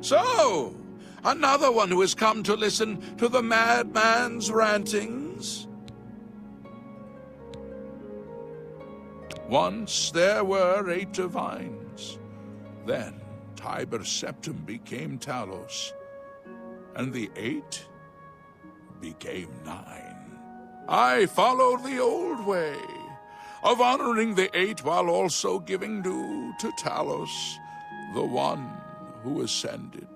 So, another one who has come to listen to the madman's rantings? Once there were 8 divines. Then Tiber Septim became Talos, and the 8 became 9. I followed the old way of honoring the 8 while also giving due to Talos, the one who ascended.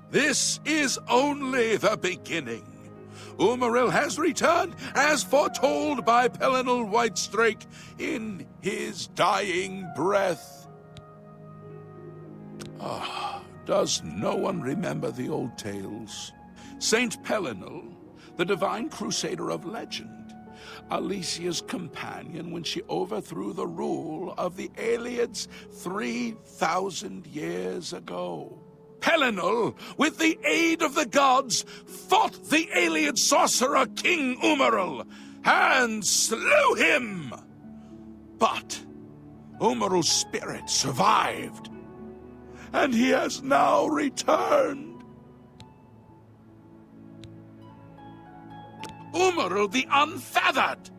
This is only the beginning. Umaril has returned as foretold by Pelinal Whitestrake in his dying breath. Does no one remember the old tales? Saint Pelinal, the divine crusader of legend, Alicia's companion when she overthrew the rule of the Aelids 3,000 years ago. Pelinal, with the aid of the gods, fought the Aeliad sorcerer King Umaril and slew him. But Umaril's spirit survived, and he has now returned. Umaril the Unfeathered,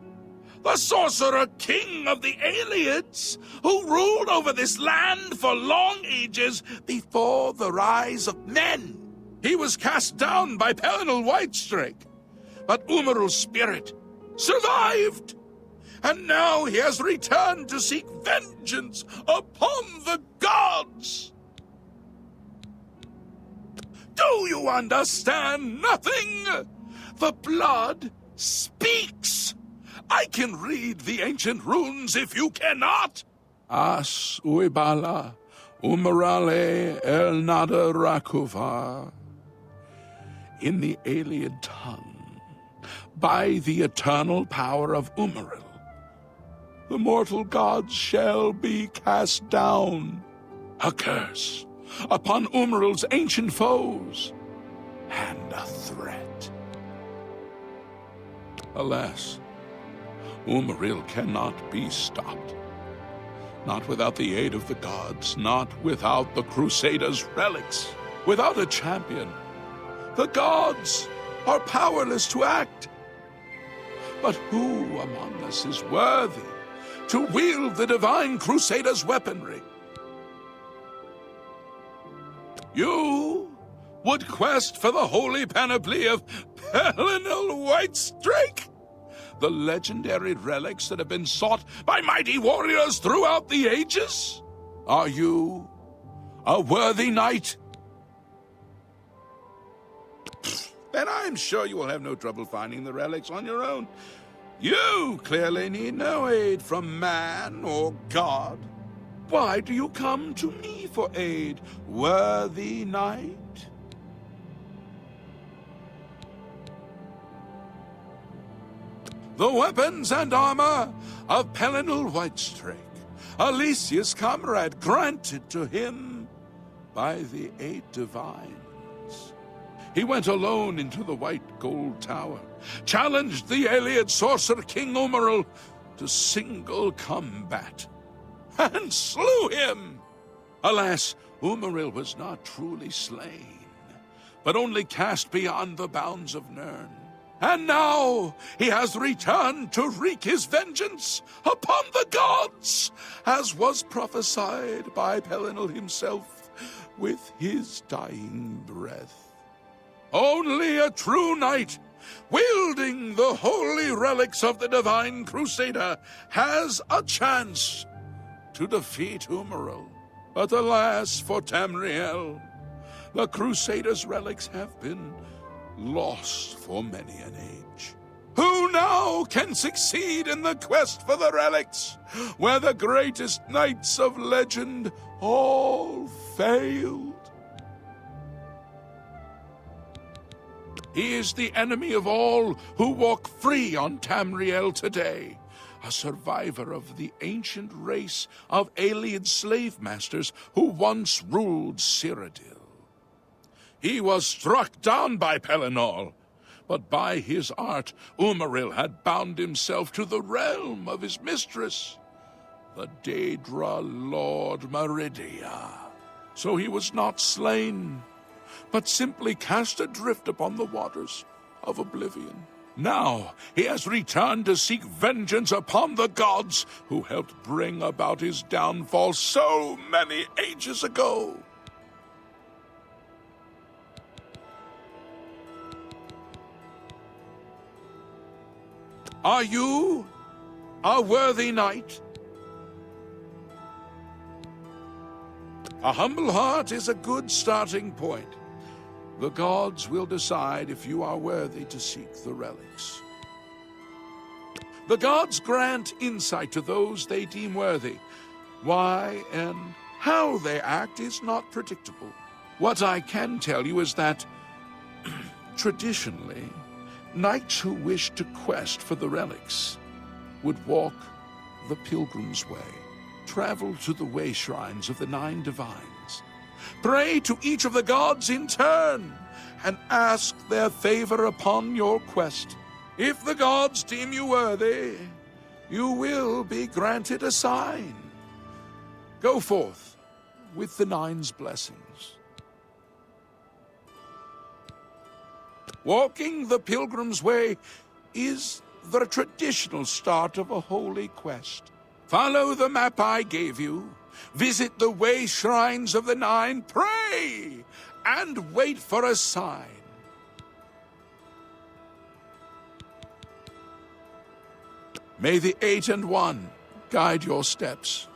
the sorcerer king of the Aelids, who ruled over this land for long ages before the rise of men. He was cast down by Pelinal Whitestrake, but Umaril's spirit survived, and now he has returned to seek vengeance upon the gods. Do you understand nothing? The blood speaks. I can read the ancient runes if you cannot. As uibala, umarale el nada rakuva. In the Aeliad tongue, by the eternal power of Umaril, the mortal gods shall be cast down. A curse upon Umaril's ancient foes, and a threat. Alas, Umaril cannot be stopped. Not without the aid of the gods, not without the Crusaders' relics. Without a champion, the gods are powerless to act. But who among us is worthy to wield the divine Crusaders' weaponry? You would quest for the holy panoply of Pelinal Whitestrake? The legendary relics that have been sought by mighty warriors throughout the ages? Are you a worthy knight? Then I'm sure you will have no trouble finding the relics on your own. You clearly need no aid from man or god. Why do you come to me for aid, worthy knight? The weapons and armor of Pelinal Whitestrake, Alicia's comrade, granted to him by the 8 divines. He went alone into the white gold tower, challenged the Aeliad sorcerer King Umaril to single combat, and slew him. Alas, Umaril was not truly slain, but only cast beyond the bounds of Nirn. And now he has returned to wreak his vengeance upon the gods, as was prophesied by Pelinal himself with his dying breath. Only a true knight, wielding the holy relics of the divine Crusader, has a chance to defeat Umaril. But alas for Tamriel, the Crusader's relics have been lost for many an age. Who now can succeed in the quest for the relics, where the greatest knights of legend all failed? He is the enemy of all who walk free on Tamriel today, a survivor of the ancient race of Aeliad slave masters who once ruled Cyrodiil. He was struck down by Pelinal, but by his art Umaril had bound himself to the realm of his mistress, the Daedra Lord Meridia. So he was not slain, but simply cast adrift upon the waters of Oblivion. Now he has returned to seek vengeance upon the gods who helped bring about his downfall so many ages ago. Are you a worthy knight? A humble heart is a good starting point. The gods will decide if you are worthy to seek the relics. The gods grant insight to those they deem worthy. Why and how they act is not predictable. What I can tell you is that, traditionally, knights who wished to quest for the relics would walk the pilgrim's way, travel to the way shrines of the 9 divines, pray to each of the gods in turn, and ask their favor upon your quest. If the gods deem you worthy, you will be granted a sign. Go forth with the 9's blessings. Walking the pilgrim's way is the traditional start of a holy quest. Follow the map I gave you, visit the way shrines of the 9, pray, and wait for a sign. May the 8 and 1 guide your steps.